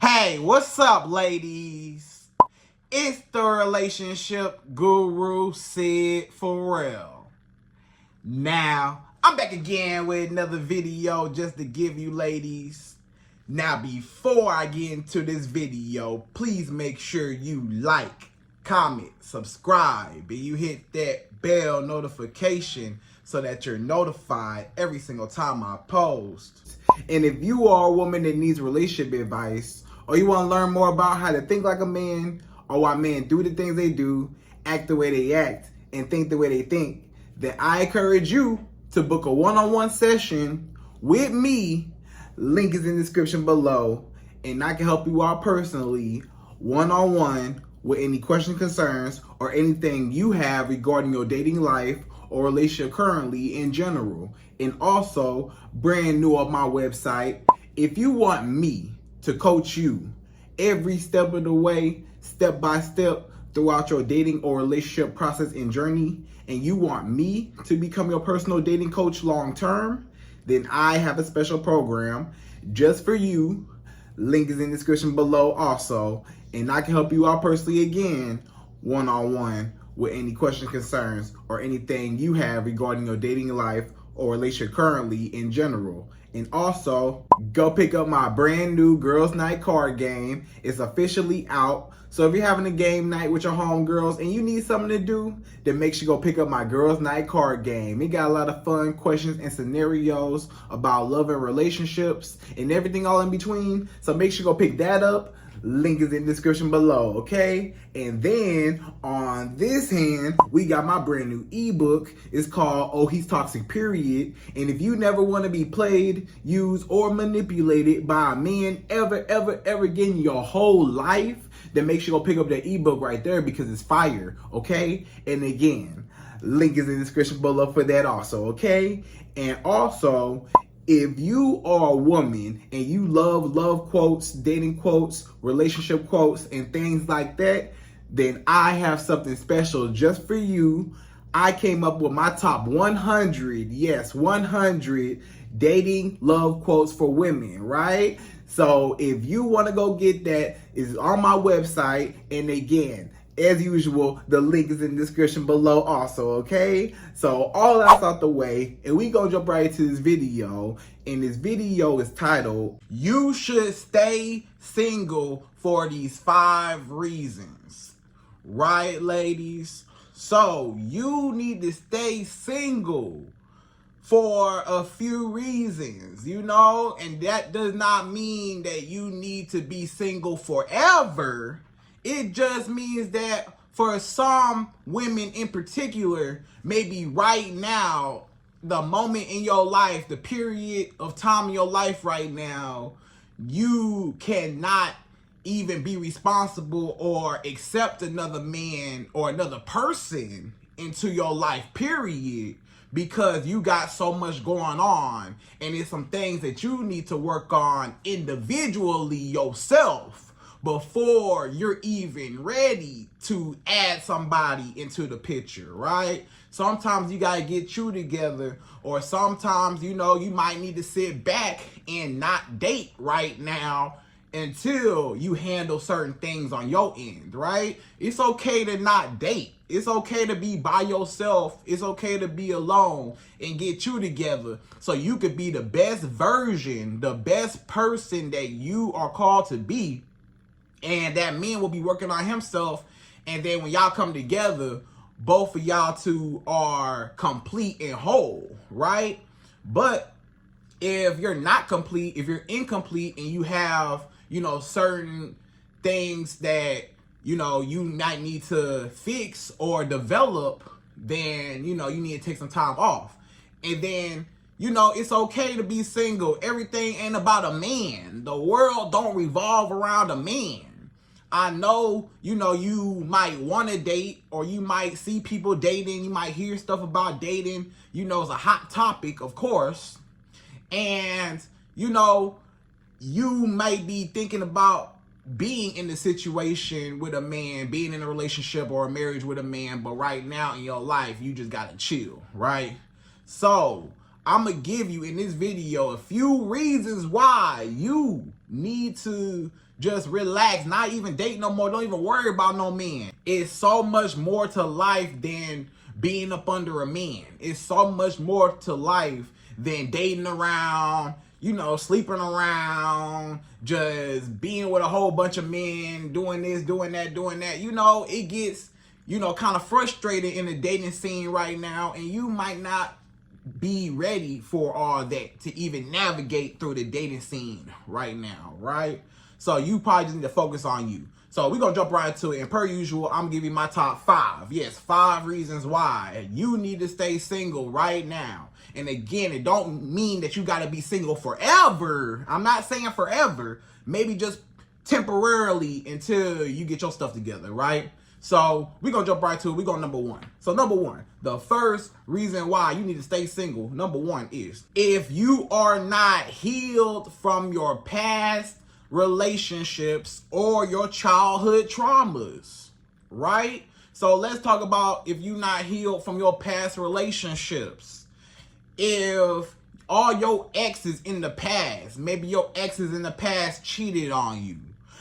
Hey, what's up, ladies? It's the relationship guru, Sydd Ferrell. Now, I'm back again with another video just to give you ladies. Now, before I get into this video, please make sure you like, comment, subscribe, and you hit that bell notification so that you're notified every single time I post. And if you are a woman that needs relationship advice, or you want to learn more about how to think like a man, or why men do the things they do, act the way they act, and think the way they think, then I encourage you to book a one-on-one session with me. Link is in the description below, and I can help you out personally, one-on-one, with any questions, concerns, or anything you have regarding your dating life or relationship currently in general. And also, brand new on my website, if you want me to coach you every step of the way, step by step, throughout your dating or relationship process and journey, and you want me to become your personal dating coach long term, then I have a special program just for you. Link is in the description below also, and I can help you out personally again, one-on-one, with any questions, concerns, or anything you have regarding your dating life or relationship currently in general. And also, go pick up my brand new Girls Night card game. It's officially out. So if you're having a game night with your homegirls and you need something to do, then make sure you go pick up my Girls Night card game. It got a lot of fun questions and scenarios about love and relationships and everything all in between. So make sure you go pick that up. Link is in the description below, okay? And then on this hand, we got my brand new ebook. It's called Oh He's Toxic Period. And if you never want to be played, used, or manipulated by a man ever again in your whole life, then make sure you go pick up that ebook right there because it's fire, okay? And again, link is in the description below for that also, okay? And also, if you are a woman and you love quotes, dating quotes, relationship quotes, and things like that, then I have something special just for you. I came up with my top 100, yes, 100 dating love quotes for women, right? So if you want to go get that, it's on my website. And again, as usual, the link is in the description below also, okay? So all that's out the way, and we gonna jump right into this video. And this video is titled, You Should Stay Single for These 5 Reasons. Right, ladies? So you need to stay single for a few reasons, you know? And that does not mean that you need to be single forever. It just means that for some women in particular, maybe right now, the moment in your life, the period of time in your life right now, you cannot even be responsible or accept another man or another person into your life, period, because you got so much going on, and it's some things that you need to work on individually yourself before you're even ready to add somebody into the picture, right? Sometimes you gotta get you together, or sometimes, you know, you might need to sit back and not date right now until you handle certain things on your end, right? It's okay to not date. It's okay to be by yourself. It's okay to be alone and get you together so you could be the best version, the best person that you are called to be. And that man will be working on himself. And then when y'all come together, both of y'all two are complete and whole, right? But if you're not complete, if you're incomplete and you have, you know, certain things that, you know, you might need to fix or develop, then, you know, you need to take some time off. And then, you know, it's okay to be single. Everything ain't about a man. The world don't revolve around a man. I know, you know, you might want to date, or you might see people dating. You might hear stuff about dating. You know, it's a hot topic, of course. And, you know, you might be thinking about being in the situation with a man, being in a relationship or a marriage with a man, but right now in your life, you just gotta chill, right? So I'm gonna give you in this video a few reasons why you need to Just relax, not even date no more, don't even worry about no men. It's so much more to life than being up under a man. It's so much more to life than dating around, you know, sleeping around, just being with a whole bunch of men, doing this, doing that, doing that. You know, it gets, you know, kind of frustrated in the dating scene right now, and you might not be ready for all that to even navigate through the dating scene right now, right? So you probably just need to focus on you. So we're going to jump right into it. And per usual, I'm going to give you my top 5. Yes, 5 reasons why you need to stay single right now. And again, it don't mean that you got to be single forever. I'm not saying forever. Maybe just temporarily until you get your stuff together, right? So we're going to jump right to it. We're going number 1. So number 1, the first reason why you need to stay single, number 1 is if you are not healed from your past relationships or your childhood traumas, right? So let's talk about if you're not healed from your past relationships. If all your exes in the past, maybe your exes in the past cheated on you.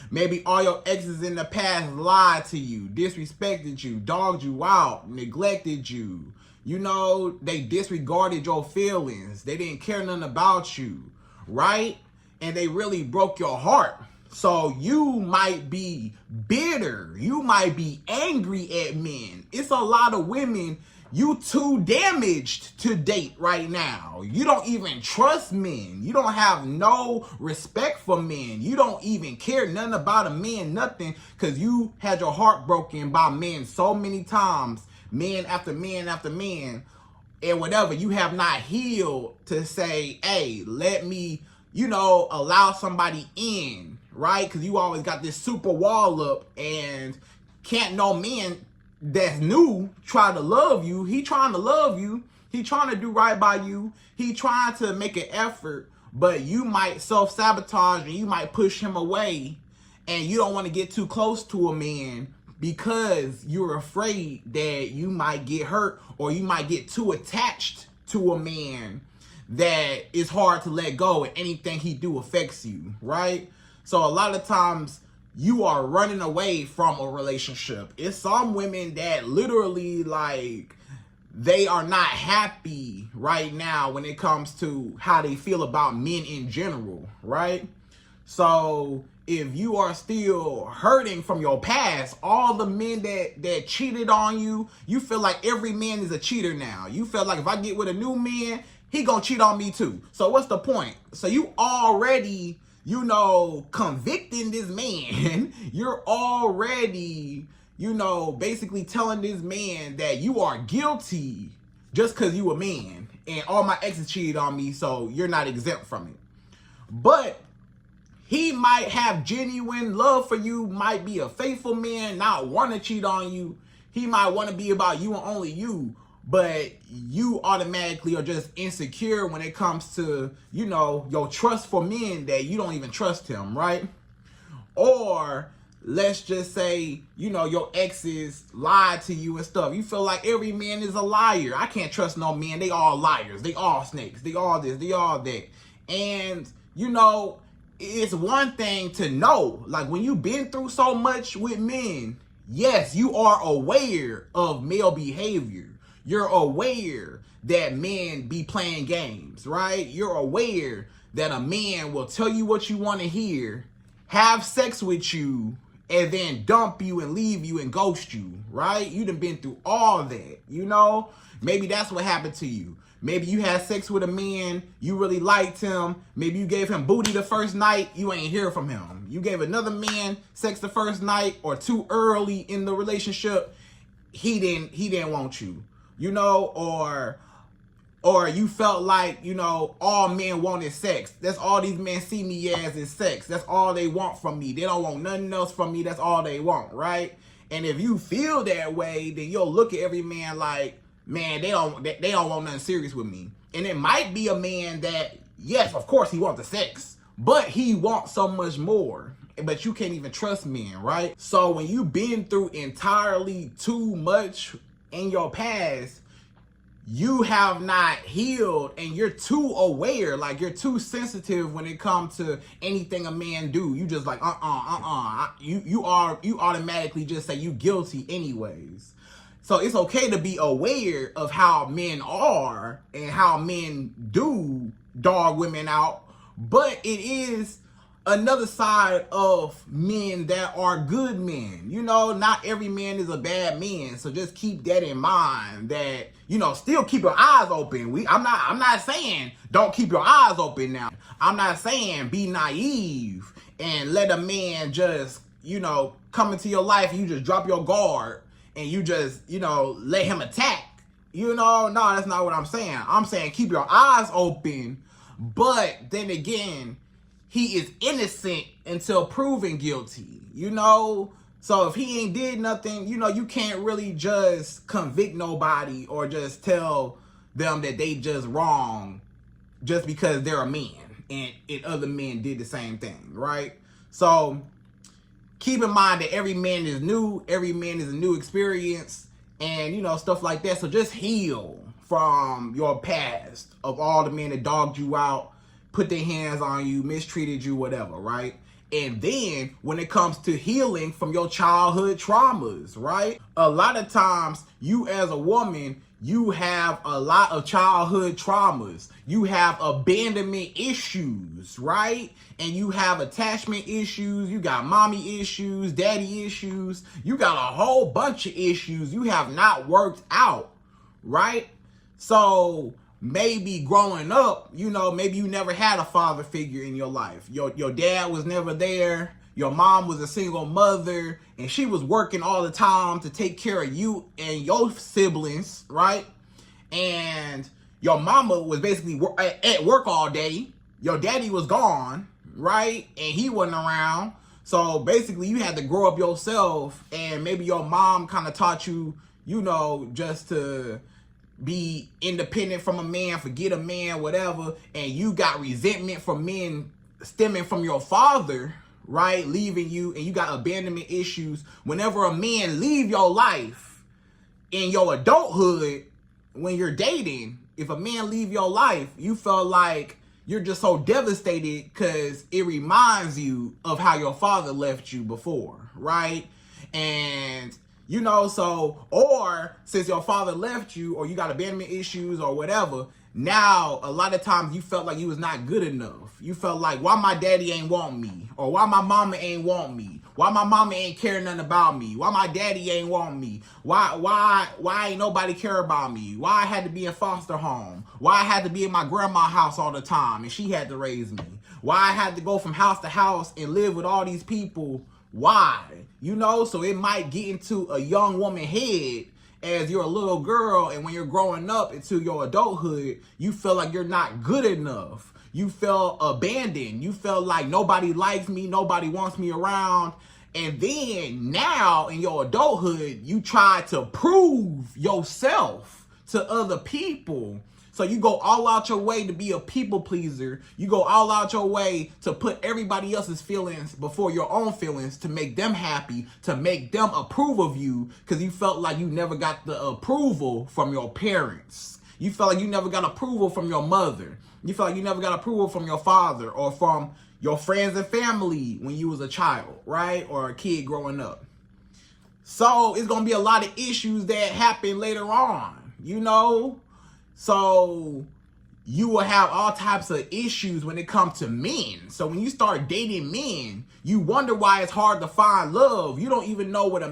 Maybe all your exes in the past lied to you, disrespected you, dogged you out, neglected you. You know, they disregarded your feelings. They didn't care nothing about you, right? And they really broke your heart. So you might be bitter. You might be angry at men. It's a lot of women you too damaged to date right now. You don't even trust men. You don't have no respect for men. You don't even care nothing about a man, nothing, because you had your heart broken by men so many times, man after man after man, and whatever. You have not healed to say, hey, let me, you know, allow somebody in, right? Because you always got this super wall up, and can't no man that's new try to love you. He trying to love you. He trying to do right by you. He trying to make an effort, but you might self-sabotage and you might push him away, and you don't want to get too close to a man because you're afraid that you might get hurt or you might get too attached to a man that it's hard to let go and anything he do affects you, right? So a lot of times you are running away from a relationship. It's some women that literally, like, they are not happy right now when it comes to how they feel about men in general, right? So if you are still hurting from your past, all the men that cheated on you, you feel like every man is a cheater now. You feel like if I get with a new man, he gonna cheat on me too. So what's the point? So you already, you know, convicting this man. You're already, you know, basically telling this man that you are guilty just because you a man. And all my exes cheated on me, so you're not exempt from it. But he might have genuine love for you, might be a faithful man, not want to cheat on you. He might want to be about you and only you. But you automatically are just insecure when it comes to, you know, your trust for men, that you don't even trust him, right? Or let's just say, you know, your exes lied to you and stuff. You feel like every man is a liar. I can't trust no men. They all liars. They all snakes. They all this. They all that. And, you know, it's one thing to know, like, when you've been through so much with men, yes, you are aware of male behavior. You're aware that men be playing games, right? You're aware that a man will tell you what you want to hear, have sex with you, and then dump you and leave you and ghost you, right? You done been through all that, you know? Maybe that's what happened to you. Maybe you had sex with a man, you really liked him. Maybe you gave him booty the first night, you ain't hear from him. You gave another man sex the first night or too early in the relationship, he didn't want you. You know, or you felt like, you know, all men wanted sex. That's all these men see me as is sex. That's all they want from me. They don't want nothing else from me. That's all they want, right? And if you feel that way, then you'll look at every man like, man, they don't want nothing serious with me. And it might be a man that, yes, of course he wants the sex, but he wants so much more. But you can't even trust men, right? So when you've been through entirely too much in your past, you have not healed and you're too aware, like you're too sensitive when it comes to anything a man do. You just like, you automatically just say you guilty anyways. So it's okay to be aware of how men are and how men do dog women out, but it is another side of men that are good men. You know, not every man is a bad man. So just keep that in mind, that, you know, still keep your eyes open. I'm not saying don't keep your eyes open now. I'm not saying be naive and let a man just, you know, come into your life and you just drop your guard and you just, you know, let him attack. You know, no, that's not what I'm saying. I'm saying keep your eyes open, but then again, he is innocent until proven guilty, you know? So if he ain't did nothing, you know, you can't really just convict nobody or just tell them that they just wrong just because they're a man and other men did the same thing, right? So keep in mind that every man is new, every man is a new experience, and, you know, stuff like that. So just heal from your past of all the men that dogged you out, put their hands on you, mistreated you, whatever, right? And then when it comes to healing from your childhood traumas, right? A lot of times you as a woman, you have a lot of childhood traumas. You have abandonment issues, right? And you have attachment issues. You got mommy issues, daddy issues. You got a whole bunch of issues you have not worked out, right? So maybe growing up, you know, maybe you never had a father figure in your life. Your dad was never there. Your mom was a single mother and she was working all the time to take care of you and your siblings, right? And your mama was basically at work all day. Your daddy was gone, right? And he wasn't around. So basically you had to grow up yourself, and maybe your mom kind of taught you, you know, just to be independent from a man, forget a man, whatever, and you got resentment from men stemming from your father, right, leaving you, and you got abandonment issues. Whenever a man leave your life in your adulthood, when you're dating, if a man leave your life, you feel like you're just so devastated because it reminds you of how your father left you before, right? And you know, so, or since your father left you, or you got abandonment issues or whatever, now a lot of times you felt like you was not good enough. You felt like, why my daddy ain't want me? Or why my mama ain't want me? Why my mama ain't care nothing about me? Why my daddy ain't want me? Why ain't nobody care about me? Why I had to be in foster home? Why I had to be in my grandma's house all the time and she had to raise me? Why I had to go from house to house and live with all these people? Why? You know, so it might get into a young woman's head as you're a little girl, and when you're growing up into your adulthood, you feel like you're not good enough. You feel abandoned. You feel like nobody likes me, nobody wants me around. And then now in your adulthood, you try to prove yourself to other people. So you go all out your way to be a people pleaser. You go all out your way to put everybody else's feelings before your own feelings, to make them happy, to make them approve of you, because you felt like you never got the approval from your parents. You felt like you never got approval from your mother. You felt like you never got approval from your father or from your friends and family when you was a child, right? Or a kid growing up. So it's going to be a lot of issues that happen later on, you know? So you will have all types of issues when it comes to men. So when you start dating men, you wonder why it's hard to find love. You don't even know what a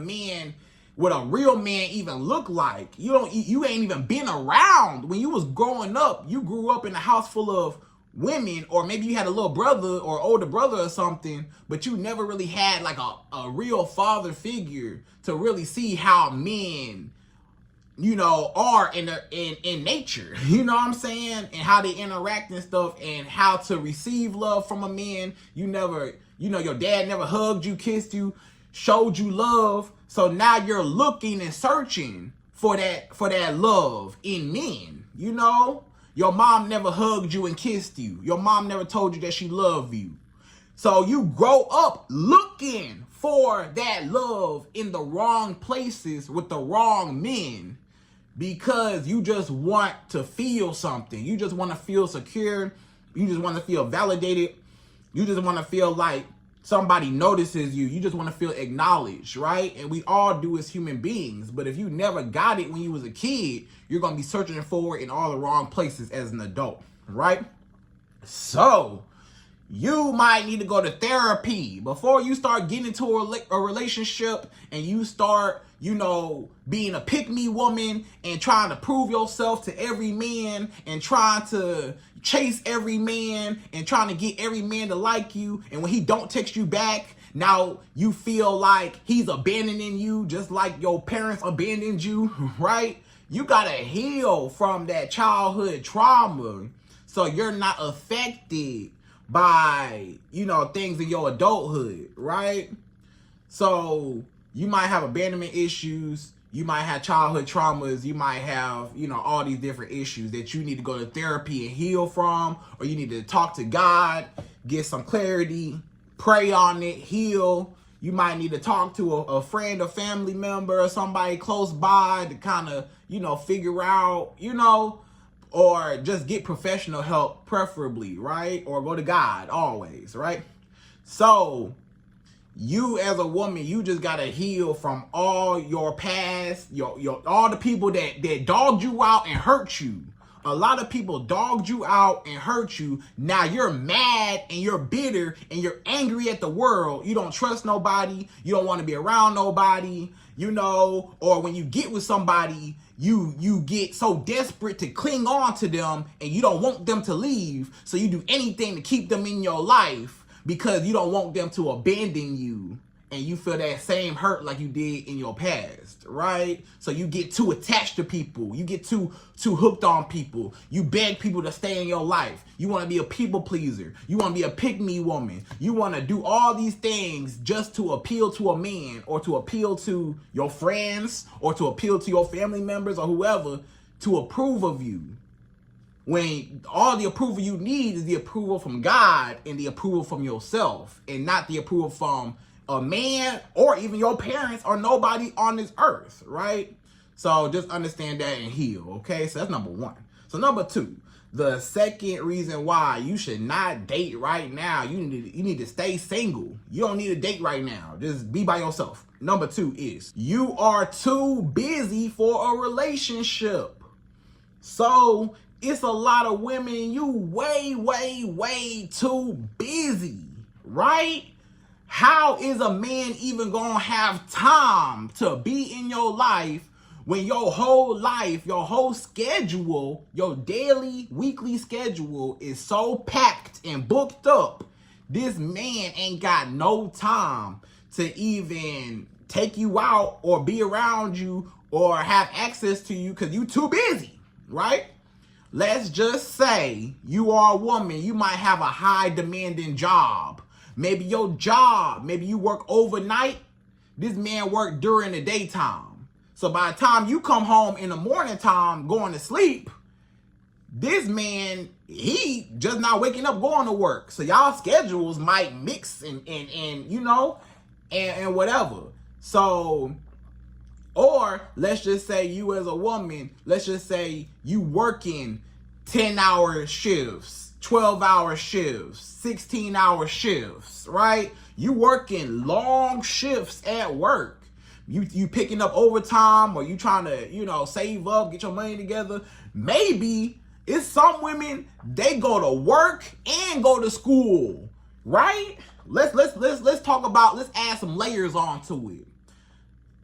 real man even look like. You ain't even been around. When you was growing up, you grew up in a house full of women, or maybe you had a little brother or older brother or something, but you never really had like a real father figure to really see how men, you know, are in nature, you know what I'm saying? And how they interact and stuff, and how to receive love from a man. You never, you know, your dad never hugged you, kissed you, showed you love. So now you're looking and searching for that love in men, you know? Your mom never hugged you and kissed you. Your mom never told you that she loved you. So you grow up looking for that love in the wrong places with the wrong men. because you just want to feel something. You just want to feel secure. You just want to feel validated. You just want to feel like somebody notices you. You just want to feel acknowledged, right? And we all do as human beings. But if you never got it when you was a kid, you're going to be searching for it in all the wrong places as an adult, right? So you might need to go to therapy before you start getting into a relationship and you start, you know, being a pick-me woman and trying to prove yourself to every man and trying to chase every man and trying to get every man to like you. And when he don't text you back, now you feel like he's abandoning you just like your parents abandoned you, right? You got to heal from that childhood trauma so you're not affected by, you know, things in your adulthood, right? So you might have abandonment issues, you might have childhood traumas, you might have, you know, all these different issues that you need to go to therapy and heal from, or you need to talk to God, get some clarity, pray on it, heal. You might need to talk to a friend or family member or somebody close by to kind of, you know, figure out, you know, or just get professional help preferably, right? Or go to God always, right? So you as a woman, you just gotta heal from all your past, your all the people that dogged you out and hurt you. A lot of people dogged you out and hurt you. Now you're mad and you're bitter and you're angry at the world. You don't trust nobody. You don't want to be around nobody, you know, or when you get with somebody, you get so desperate to cling on to them and you don't want them to leave. So you do anything to keep them in your life because you don't want them to abandon you. And you feel that same hurt like you did in your past, right? So you get too attached to people. You get too hooked on people. You beg people to stay in your life. You want to be a people pleaser. You want to be a pick-me woman. You want to do all these things just to appeal to a man or to appeal to your friends or to appeal to your family members or whoever to approve of you. When all the approval you need is the approval from God and the approval from yourself and not the approval from a man or even your parents or nobody on this earth, right? So just understand that and heal, okay? So that's number one. So number two, the second reason why you should not date right now, you need to stay single. You don't need to date right now. Just be by yourself. Number two is you are too busy for a relationship. So it's a lot of women, you way too busy, right? How is a man even gonna have time to be in your life when your whole life, your whole schedule, your daily, weekly schedule is so packed and booked up? This man ain't got no time to even take you out or be around you or have access to you because you too busy, right? Let's just say you are a woman, you might have a high demanding job. Maybe your job, maybe you work overnight. This man work during the daytime. So by the time you come home in the morning time going to sleep, this man, he just not waking up going to work. So y'all schedules might mix and you know, and whatever. So, or let's just say you as a woman, let's just say you working 10-hour shifts, 12-hour shifts, 16-hour shifts, right? You working long shifts at work. You picking up overtime or you trying to, you know, save up, get your money together. Maybe it's some women, they go to work and go to school, right? Let's talk about, let's add some layers onto it.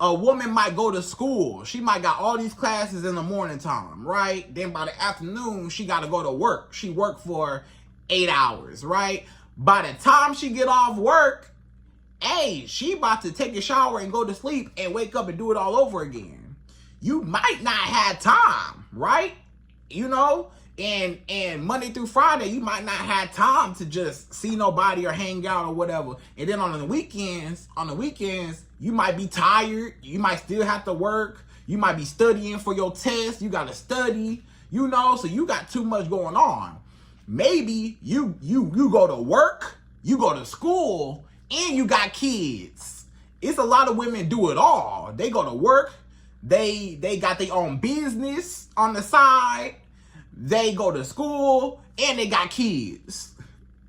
A woman might go to school. She might got all these classes in the morning time, right? Then by the afternoon, she got to go to work. She worked for 8 hours, right? By the time she get off work, hey, she about to take a shower and go to sleep and wake up and do it all over again. You might not have time, right? You know, and Monday through Friday, you might not have time to just see nobody or hang out or whatever. And then on the weekends, you might be tired. You might still have to work. You might be studying for your test. You got to study, you know, so you got too much going on. Maybe you go to work, you go to school, and you got kids. It's a lot of women do it all. They go to work, They got their own business on the side. They go to school and they got kids.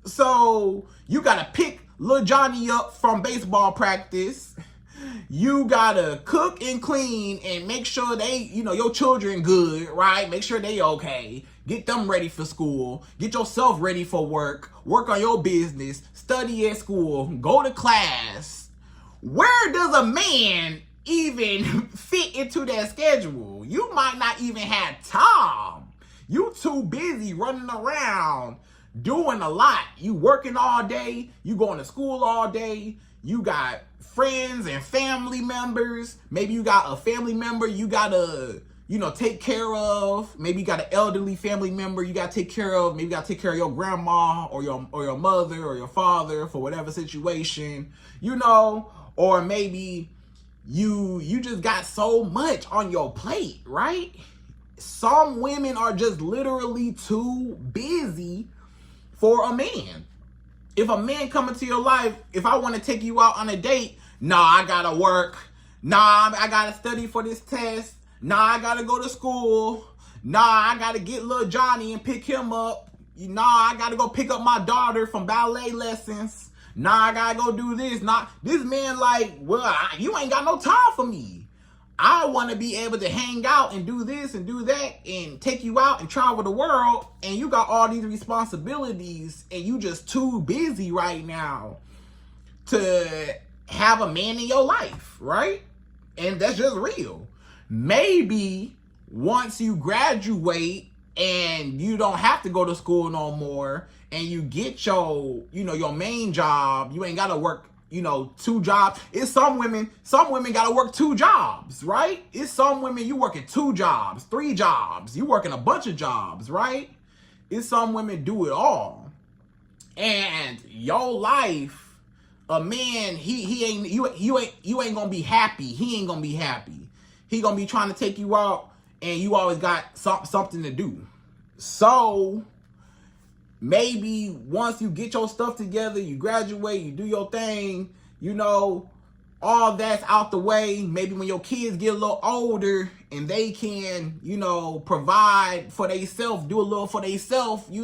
So you gotta pick little Johnny up from baseball practice. You gotta cook and clean and make sure they, your children good, right? Make sure they okay. Get them ready for school. Get yourself ready for work. Work on your business. Study at school. Go to class. Where does a man even fit into that schedule? You might not even have time. You too busy running around doing a lot. You working all day. You going to school all day. You got friends and family members. Maybe you got a family member you gotta, take care of. Maybe you got an elderly family member you gotta take care of. Maybe you gotta take care of your grandma or your mother or your father for whatever situation, or maybe you just got so much on your plate, right? Some women are just literally too busy for a man. If a man come into your life, if I want to take you out on a date, I gotta work. I gotta study for this test. I gotta go to school. I gotta get little Johnny and pick him up. I gotta go pick up my daughter from ballet lessons. I gotta go do this. This man like, you ain't got no time for me. I want to be able to hang out and do this and do that and take you out and travel the world, and you got all these responsibilities and you just too busy right now to have a man in your life, right? And that's just real. Maybe once you graduate and you don't have to go to school no more and you get your, your main job, you ain't got to work 2 jobs. It's some women gotta work 2 jobs, right? It's some women you working 2 jobs, 3 jobs. You working a bunch of jobs, right? It's some women do it all. And your life, a man, you ain't gonna be happy. He ain't gonna be happy. He gonna be trying to take you out and you always got something to do. So maybe once you get your stuff together, you graduate, you do your thing, all that's out the way. Maybe when your kids get a little older and they can, provide for themselves, do a little for themselves, and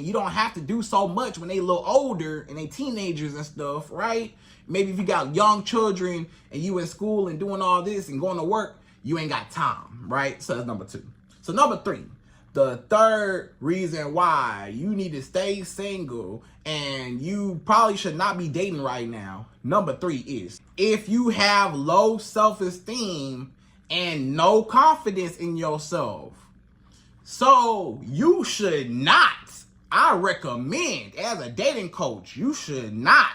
you don't have to do so much when they a little older and they teenagers and stuff, right? Maybe if you got young children and you in school and doing all this and going to work, you ain't got time, right? So that's number 2. So number 3. The third reason why you need to stay single and you probably should not be dating right now, number 3 is if you have low self-esteem and no confidence in yourself. So you should not, I recommend as a dating coach, you should not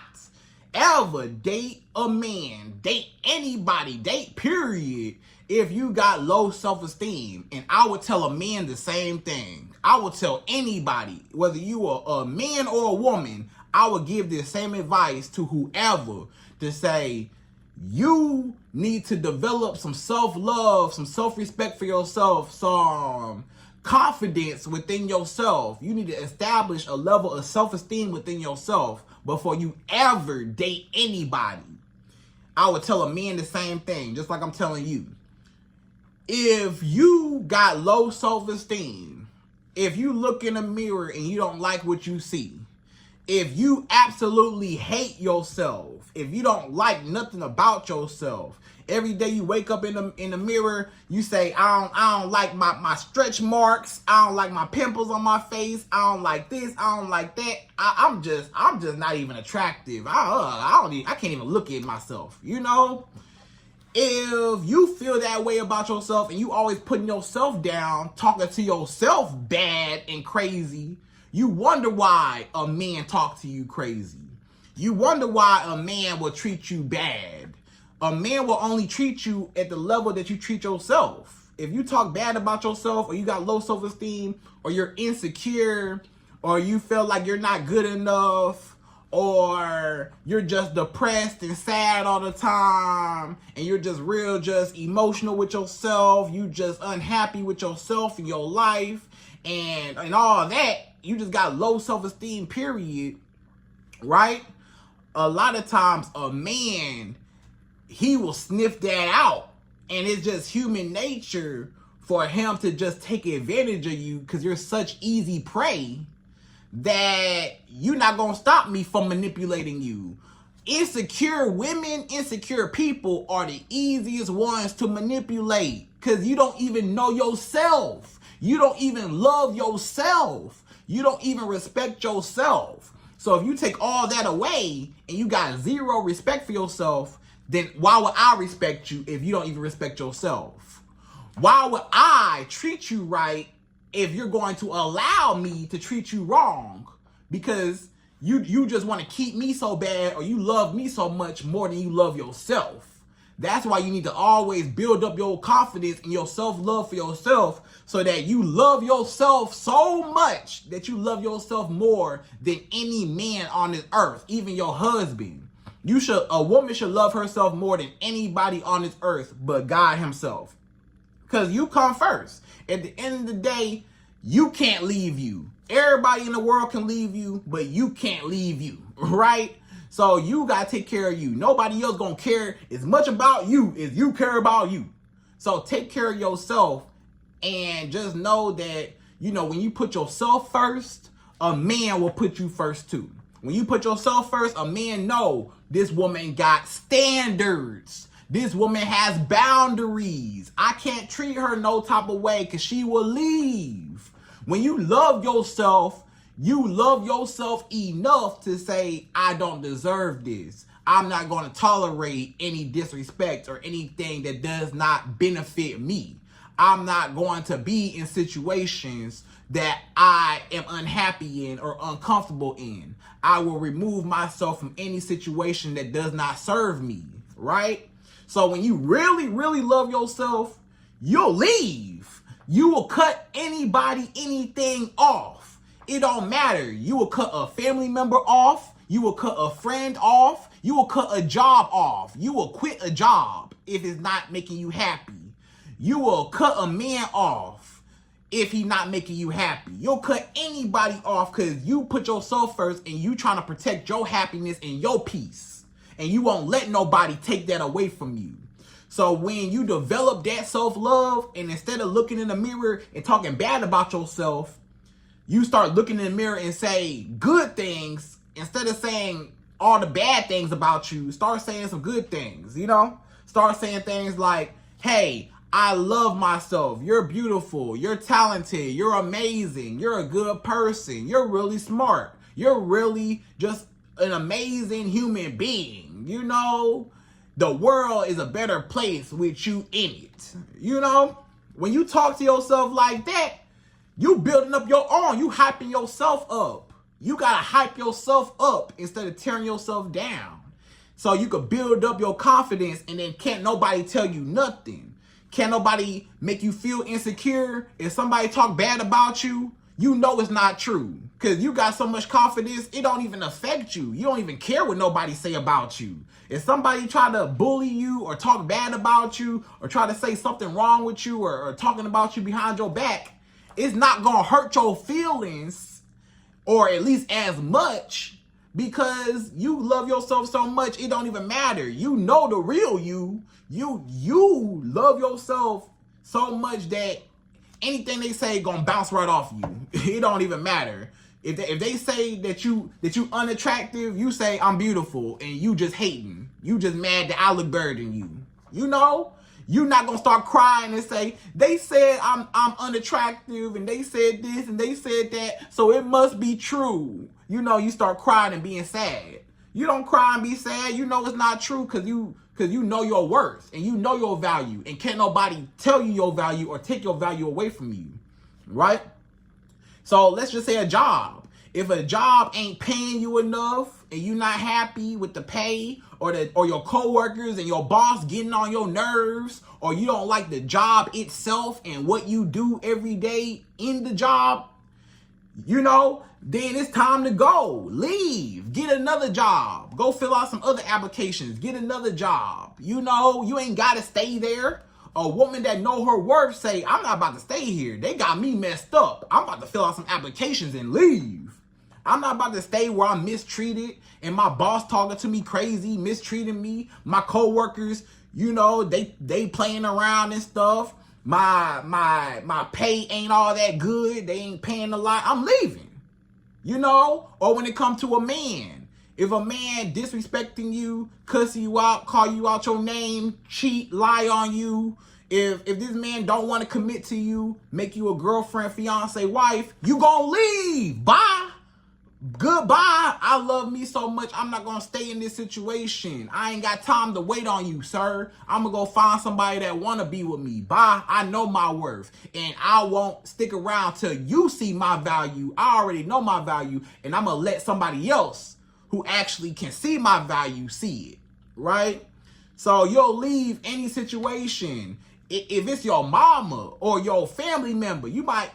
ever date a man, date anybody, date period, if you got low self-esteem. And I would tell a man the same thing. I would tell anybody, whether you are a man or a woman, I would give the same advice to whoever to say, you need to develop some self-love, some self-respect for yourself, some confidence within yourself. You need to establish a level of self-esteem within yourself before you ever date anybody. I would tell a man the same thing, just like I'm telling you. If you got low self-esteem, if you look in a mirror and you don't like what you see, if you absolutely hate yourself, if you don't like nothing about yourself, every day you wake up in the mirror, you say, I don't like my stretch marks, I don't like my pimples on my face, I don't like this, I don't like that, I'm just not even attractive. I can't even look at myself, If you feel that way about yourself and you always putting yourself down, talking to yourself bad and crazy, you wonder why a man talk to you crazy. You wonder why a man will treat you bad. A man will only treat you at the level that you treat yourself. If you talk bad about yourself, or you got low self-esteem, or you're insecure, or you feel like you're not good enough, or you're just depressed and sad all the time, and you're just just emotional with yourself, you just unhappy with yourself and your life, and all that, you just got low self-esteem, period, right? A lot of times a man, he will sniff that out And it's just human nature for him to just take advantage of you because you're such easy prey that you're not going to stop me from manipulating you. Insecure women, insecure people are the easiest ones to manipulate because you don't even know yourself. You don't even love yourself. You don't even respect yourself. So if you take all that away and you got zero respect for yourself, then why would I respect you if you don't even respect yourself? Why would I treat you right if you're going to allow me to treat you wrong? Because you just want to keep me so bad, or you love me so much more than you love yourself. That's why you need to always build up your confidence and your self-love for yourself so that you love yourself so much that you love yourself more than any man on this earth, even your husband. A woman should love herself more than anybody on this earth but God himself. Because you come first. At the end of the day, you can't leave you. Everybody in the world can leave you, but you can't leave you, right? So you got to take care of you. Nobody else going to care as much about you as you care about you. So take care of yourself and just know that, when you put yourself first, a man will put you first too. When you put yourself first, a man know this woman got standards. This woman has boundaries. I can't treat her no type of way because she will leave. When you love yourself enough to say, I don't deserve this. I'm not going to tolerate any disrespect or anything that does not benefit me. I'm not going to be in situations that I am unhappy in or uncomfortable in. I will remove myself from any situation that does not serve me, right? So when you really, really love yourself, you'll leave. You will cut anybody, anything off. It don't matter. You will cut a family member off. You will cut a friend off. You will cut a job off. You will quit a job if it's not making you happy. You will cut a man off if he's not making you happy. You'll cut anybody off because you put yourself first and you trying to protect your happiness and your peace. And you won't let nobody take that away from you. So when you develop that self-love, and instead of looking in the mirror and talking bad about yourself, you start looking in the mirror and say good things instead of saying all the bad things about you. Start saying some good things, Start saying things like, hey, I love myself. You're beautiful. You're talented. You're amazing. You're a good person. You're really smart. You're really just an amazing human being. The world is a better place with you in it. When you talk to yourself like that, you building up your own. You hyping yourself up. You got to hype yourself up instead of tearing yourself down. So you could build up your confidence, and then can't nobody tell you nothing. Can't nobody make you feel insecure. If somebody talk bad about you, it's not true. Because you got so much confidence, it don't even affect you. You don't even care what nobody say about you. If somebody try to bully you or talk bad about you or try to say something wrong with you or talking about you behind your back, it's not going to hurt your feelings, or at least as much, because you love yourself so much, it don't even matter. You know the real you. You love yourself so much that anything they say gonna bounce right off you. It don't even matter. If they say that you unattractive, you say I'm beautiful, and you just hating. You just mad that I look better than you. You're not gonna start crying and say, they said I'm unattractive, and they said this and they said that, so it must be true. You start crying and being sad. You don't cry and be sad. It's not true because you know your worth and you know your value, and can't nobody tell you your value or take your value away from you, right? So let's just say a job. If a job ain't paying you enough and you're not happy with the pay, or your coworkers and your boss getting on your nerves, or you don't like the job itself and what you do every day in the job, then it's time to go. Leave. Get another job. Go fill out some other applications. Get another job. You ain't got to stay there. A woman that know her worth say, I'm not about to stay here. They got me messed up. I'm about to fill out some applications and leave. I'm not about to stay where I'm mistreated and my boss talking to me crazy, mistreating me. My coworkers, You know, they playing around and stuff. My pay ain't all that good. They ain't paying a lot. I'm leaving. You know? Or when it comes to a man. If a man disrespecting you, cuss you out, call you out your name, cheat, lie on you, if this man don't want to commit to you, make you a girlfriend, fiance, wife, you gonna leave. Bye. Goodbye. I love me so much. I'm not gonna stay in this situation. I ain't got time to wait on you, sir. I'm gonna go find somebody that wanna be with me. Bye. I know my worth, and I won't stick around till you see my value. I already know my value, and I'm gonna let somebody else who actually can see my value see it, right? So you'll leave any situation. If it's your mama or your family member, you might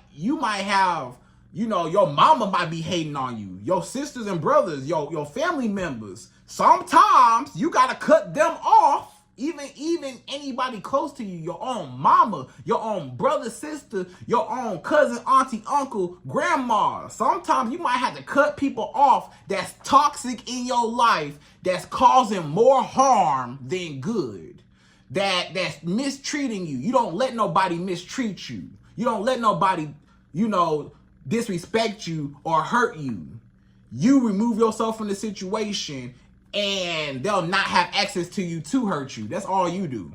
have, you know, your mama might be hating on you. Your sisters and brothers, your family members. Sometimes you gotta cut them off. Even anybody close to you, your own mama, your own brother, sister, your own cousin, auntie, uncle, grandma. Sometimes you might have to cut people off that's toxic in your life, that's causing more harm than good, that's mistreating you. You don't let nobody mistreat you. You don't let nobody, you know, disrespect you or hurt you. You remove yourself from the situation, and they'll not have access to you to hurt you. That's all you do,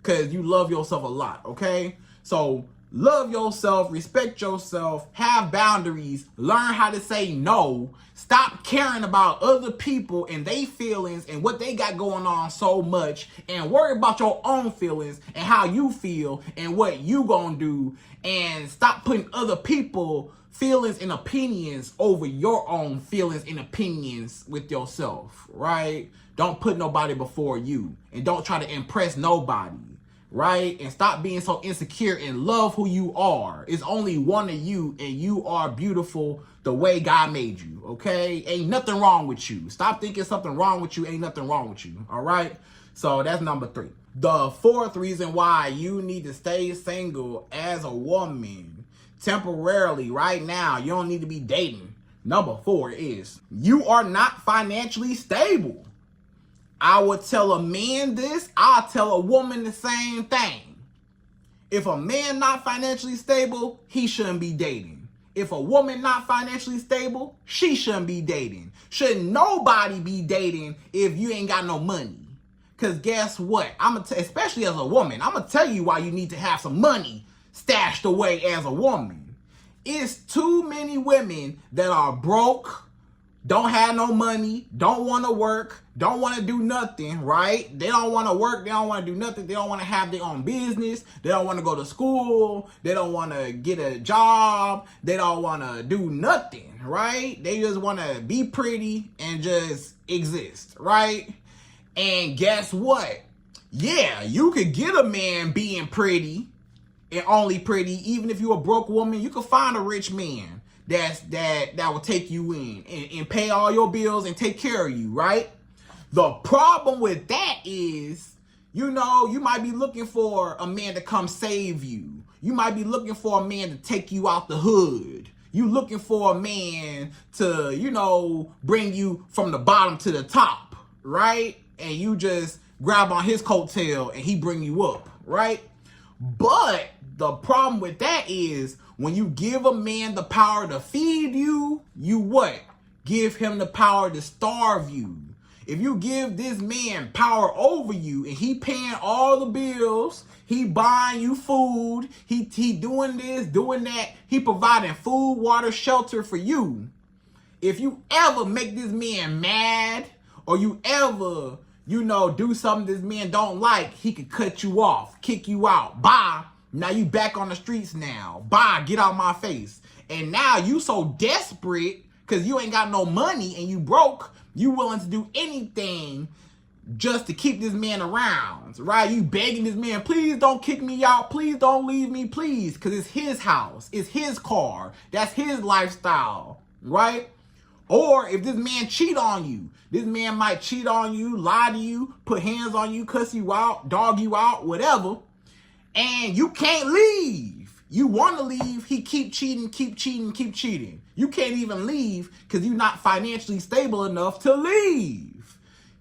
because you love yourself a lot, okay? So love yourself, respect yourself, have boundaries, learn how to say no, stop caring about other people and their feelings and what they got going on so much, and worry about your own feelings and how you feel and what you gonna do, and stop putting other people feelings and opinions over your own feelings and opinions with yourself, right? Don't put nobody before you, and don't try to impress nobody, right? And stop being so insecure and love who you are. It's only one of you, and you are beautiful the way God made you, okay? Ain't nothing wrong with you. Stop thinking something wrong with you. Ain't nothing wrong with you, all right? So that's number 3. The 4th reason why you need to stay single as a woman temporarily right now, you don't need to be dating. Number 4 is you are not financially stable. I would tell a man this, I'll tell a woman the same thing. If a man not financially stable, he shouldn't be dating. If a woman not financially stable, she shouldn't be dating. Shouldn't nobody be dating if you ain't got no money. Because guess what? Especially as a woman, I'm going to tell you why you need to have some money stashed away as a woman. It's too many women that are broke, don't have no money, don't want to work, don't want to do nothing, right? They don't want to work, they don't want to do nothing, they don't want to have their own business, they don't want to go to school, they don't want to get a job, they don't want to do nothing, right? They just want to be pretty and just exist, right? And guess what? Yeah, you could get a man being pretty and only pretty. Even if you're a broke woman, you can find a rich man that will take you in and pay all your bills and take care of you, right? The problem with that is, you know, you might be looking for a man to come save you. You might be looking for a man to take you out the hood. You looking for a man to, you know, bring you from the bottom to the top, right? And you just grab on his coattail and he bring you up, right? But the problem with that is when you give a man the power to feed you, you what? Give him the power to starve you. If you give this man power over you and he paying all the bills, he buying you food, he doing this, doing that, he providing food, water, shelter for you. If you ever make this man mad, or you ever, you know, do something this man don't like, he could cut you off, kick you out. Bye. Now you back on the streets now. Bye. Get out my face. And now you so desperate because you ain't got no money and you broke, you willing to do anything just to keep this man around, right? You begging this man, please don't kick me out. Please don't leave me, please. Because it's his house. It's his car. That's his lifestyle, right? Or if this man cheat on you, this man might cheat on you, lie to you, put hands on you, cuss you out, dog you out, whatever. And you can't leave. You want to leave, he keep cheating, keep cheating, keep cheating. You can't even leave because you're not financially stable enough to leave.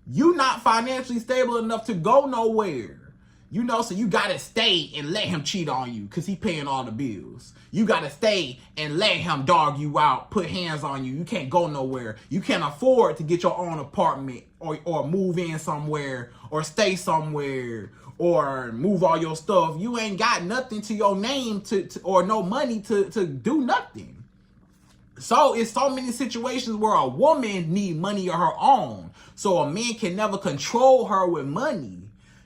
You're not financially stable enough to go nowhere. You know, so you gotta stay and let him cheat on you because he paying all the bills. You gotta stay and let him dog you out, put hands on you. You can't go nowhere. You can't afford to get your own apartment or move in somewhere or stay somewhere or move all your stuff. You ain't got nothing to your name to or no money to do nothing. So it's so many situations where a woman need money of her own. So a man can never control her with money.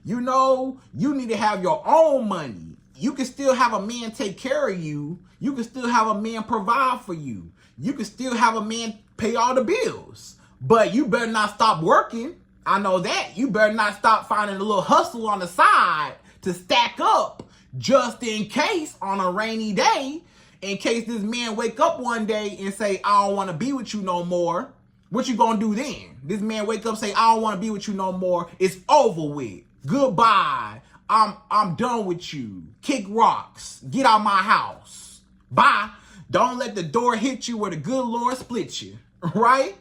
You know, you need to have your own money. You can still have a man take care of you. You can still have a man provide for you. You can still have a man pay all the bills. But you better not stop working. I know that. You better not stop finding a little hustle on the side to stack up just in case on a rainy day. In case this man wake up one day and say, I don't want to be with you no more. What you gonna do then? This man wake up say, I don't want to be with you no more. It's over with. Goodbye. I'm done with you. Kick rocks. Get out my house. Bye. Don't let the door hit you where the good Lord split you. Right?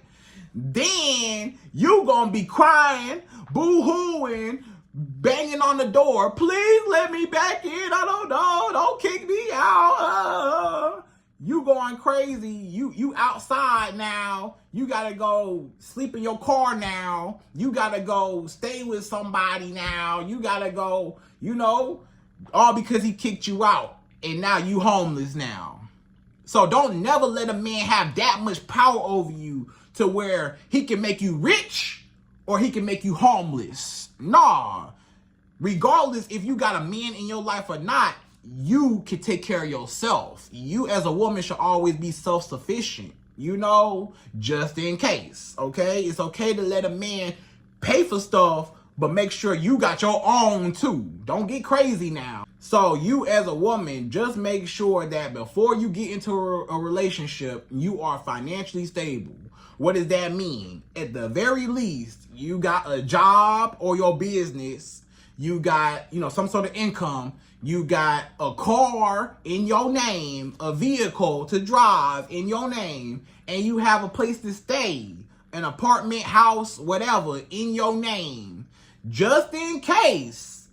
Then you gonna be crying, boo-hooing, banging on the door. Please let me back in. I don't know. Don't kick me out. You going crazy. You outside now. You gotta go sleep in your car now. You gotta go stay with somebody now. You gotta go, you know, all because he kicked you out. And now you homeless now. So don't never let a man have that much power over you to where he can make you rich or he can make you homeless. Nah. Regardless if you got a man in your life or not, you can take care of yourself. You as a woman should always be self-sufficient, you know, just in case, okay? It's okay to let a man pay for stuff, but make sure you got your own too. Don't get crazy now. So you as a woman, just make sure that before you get into a relationship, you are financially stable. What does that mean? At the very least, you got a job or your business. You got, you know, some sort of income. You got a car in your name, a vehicle to drive in your name, and you have a place to stay, an apartment, house, whatever, in your name, just in case,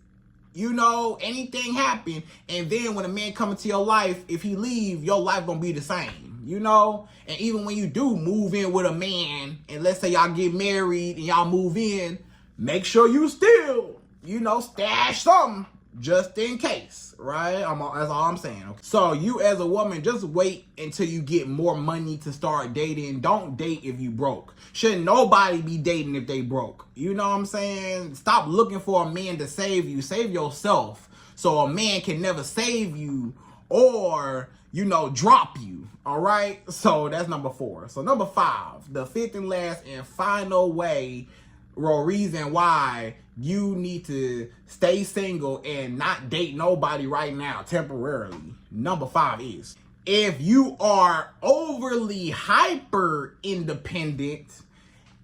you know, anything happen. And then when a man come into your life, if he leave, your life gonna be the same, you know? And even when you do move in with a man, and let's say y'all get married and y'all move in, make sure you still, you know, stash something. Just in case, right? That's all I'm saying. Okay? So you as a woman, just wait until you get more money to start dating. Don't date if you broke. Shouldn't nobody be dating if they broke. You know what I'm saying? Stop looking for a man to save you. Save yourself. So a man can never save you or, you know, drop you. All right? So that's number 4. So number 5, the 5th and last and final way or reason why you need to stay single and not date nobody right now temporarily. Number 5 is if you are overly hyper independent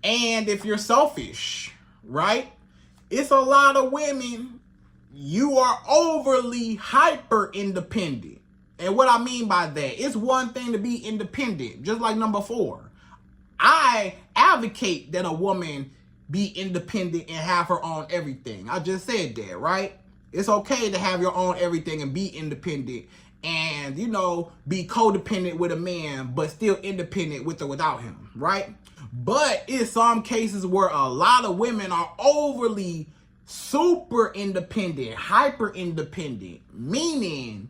and if you're selfish, right? It's a lot of women, you are overly hyper independent. And what I mean by that, it's one thing to be independent, just like number 4. I advocate that a woman be independent and have her own everything. I just said that, right? It's okay to have your own everything and be independent and, you know, be codependent with a man, but still independent with or without him, right? But in some cases where a lot of women are overly super independent, hyper independent, meaning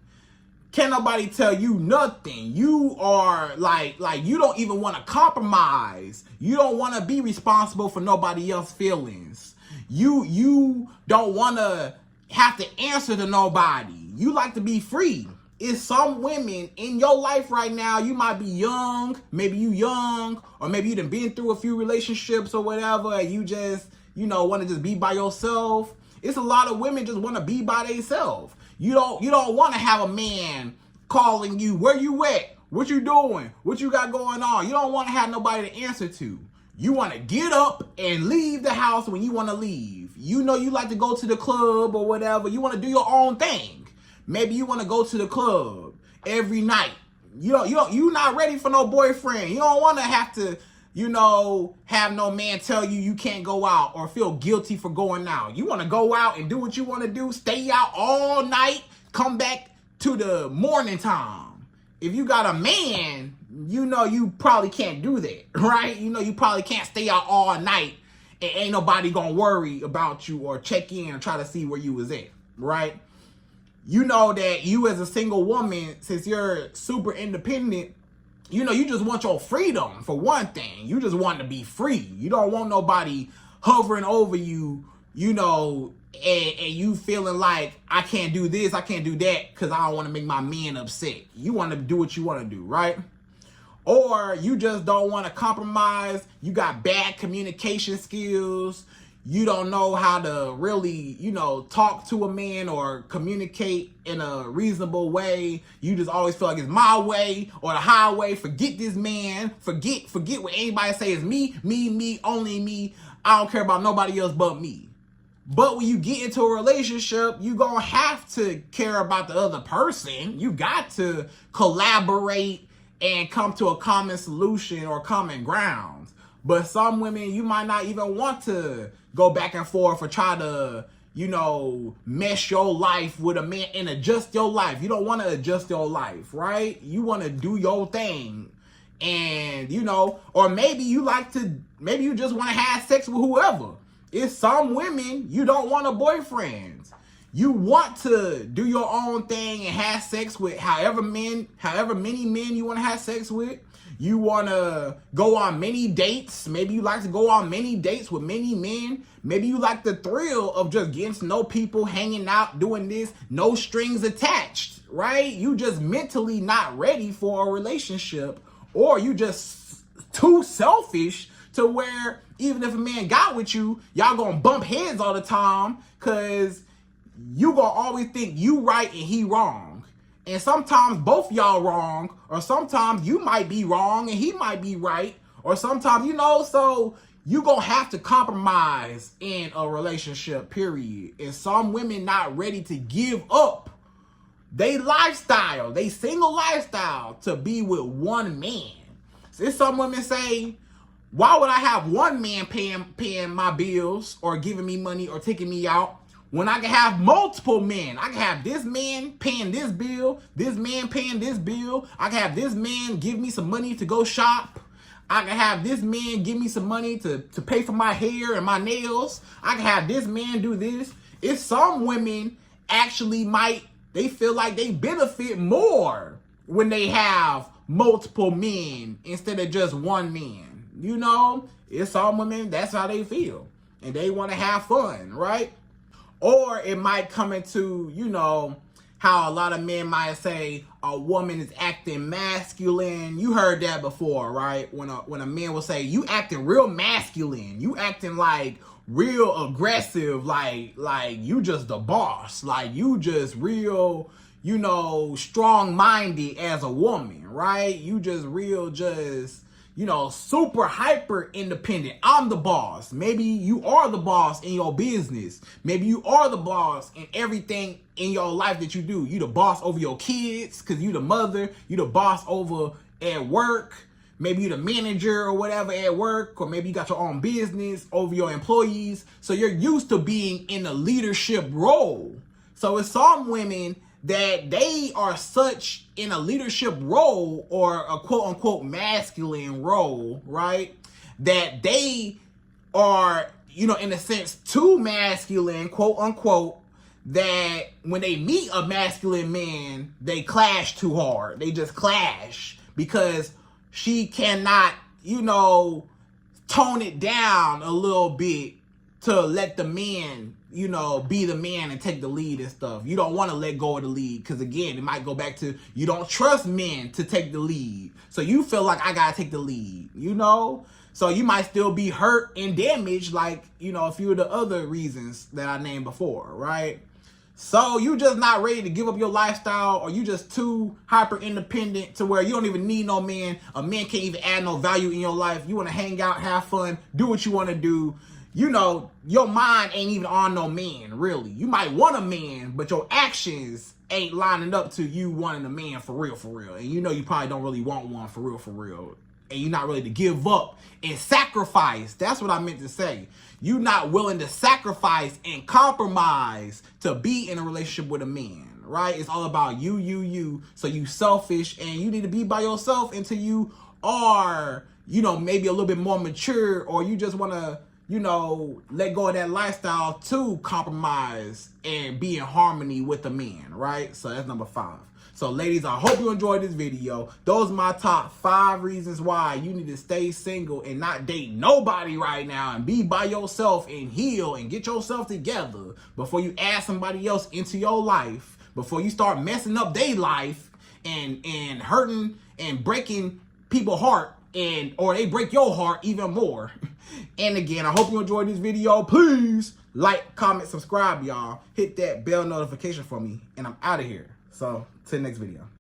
can't nobody tell you nothing. You are like you don't even want to compromise. You don't want to be responsible for nobody else's feelings. You don't want to have to answer to nobody. You like to be free. It's some women in your life right now. You might be young, maybe you young, or maybe you done been through a few relationships or whatever, and you just, you know, want to just be by yourself. It's a lot of women just want to be by themselves. You don't want to have a man calling you, where you at? What you doing? What you got going on? You don't want to have nobody to answer to. You want to get up and leave the house when you want to leave. You know you like to go to the club or whatever. You want to do your own thing. Maybe you want to go to the club every night. You're not ready for no boyfriend. You don't want to have to, you know, have no man tell you you can't go out or feel guilty for going out. You want to go out and do what you want to do, stay out all night, come back to the morning time. If you got a man, you know you probably can't do that, right? You know you probably can't stay out all night and ain't nobody gonna worry about you or check in and try to see where you was at, right? You know that you as a single woman, since you're super independent, you know, you just want your freedom, for one thing. You just want to be free. You don't want nobody hovering over you, you know, and you feeling like, I can't do this, I can't do that, because I don't want to make my man upset. You want to do what you want to do, right? Or you just don't want to compromise. You got bad communication skills. You don't know how to really, you know, talk to a man or communicate in a reasonable way. You just always feel like it's my way or the highway. Forget this man. Forget what anybody say is me, only me. I don't care about nobody else but me. But when you get into a relationship, you gonna have to care about the other person. You got to collaborate and come to a common solution or common grounds. But some women, you might not even want to go back and forth or try to, you know, mesh your life with a man and adjust your life. You don't want to adjust your life, right? You want to do your thing. And, you know, or maybe you just want to have sex with whoever. It's some women, you don't want a boyfriend. You want to do your own thing and have sex with however many men you want to have sex with. You want to go on many dates. Maybe you like to go on many dates with many men. Maybe you like the thrill of just getting to know people, hanging out, doing this, no strings attached, right? You just mentally not ready for a relationship, or you just too selfish to where even if a man got with you, y'all gonna bump heads all the time because you gonna always think you right and he wrong. And sometimes both y'all wrong, or sometimes you might be wrong and he might be right, or sometimes, you know, so you gonna have to compromise in a relationship, period. And some women not ready to give up they lifestyle, they single lifestyle, to be with one man. So some women say, why would I have one man paying my bills or giving me money or taking me out, when I can have multiple men? I can have this man paying this bill, this man paying this bill. I can have this man give me some money to go shop. I can have this man give me some money to pay for my hair and my nails. I can have this man do this. It's some women actually they feel like they benefit more when they have multiple men instead of just one man. You know, it's some women, that's how they feel. And they want to have fun, right? Or it might come into, you know, how a lot of men might say a woman is acting masculine. You heard that before, right? When a man will say, you acting real masculine. You acting like real aggressive, like you just the boss. Like you just real, you know, strong-minded as a woman, right? You just real, you know, super hyper independent. I'm the boss. Maybe you are the boss in your business. Maybe you are the boss in everything in your life that you do. You the boss over your kids because you the mother. You the boss over at work. Maybe you the manager or whatever at work. Or maybe you got your own business over your employees. So you're used to being in a leadership role. So it's some women that they are such in a leadership role, or a quote unquote masculine role, right? That they are, you know, in a sense too masculine, quote unquote, that when they meet a masculine man, they clash too hard. They just clash because she cannot, you know, tone it down a little bit to let the man, you know, be the man and take the lead and stuff. You don't want to let go of the lead because, again, it might go back to you don't trust men to take the lead. So you feel like I got to take the lead, you know? So you might still be hurt and damaged like, you know, a few of the other reasons that I named before, right? So you just not ready to give up your lifestyle, or you just too hyper independent to where you don't even need no man. A man can't even add no value in your life. You want to hang out, have fun, do what you want to do. You know, your mind ain't even on no man, really. You might want a man, but your actions ain't lining up to you wanting a man for real, for real. And you know you probably don't really want one for real, for real. and you're not ready to give up and sacrifice. That's what I meant to say. You're not willing to sacrifice and compromise to be in a relationship with a man, right? It's all about you. So you selfish, and you need to be by yourself until you are, you know, maybe a little bit more mature, or you just want to, you know, let go of that lifestyle to compromise and be in harmony with a man, right? So that's number 5. So ladies, I hope you enjoyed this video. Those are my top 5 reasons why you need to stay single and not date nobody right now, and be by yourself and heal and get yourself together before you add somebody else into your life, before you start messing up their life and hurting and breaking people's heart, or they break your heart even more. And again, I hope you enjoyed this video. Please like, comment, subscribe, y'all. Hit that bell notification for me, and I'm out of here. So, till the next video.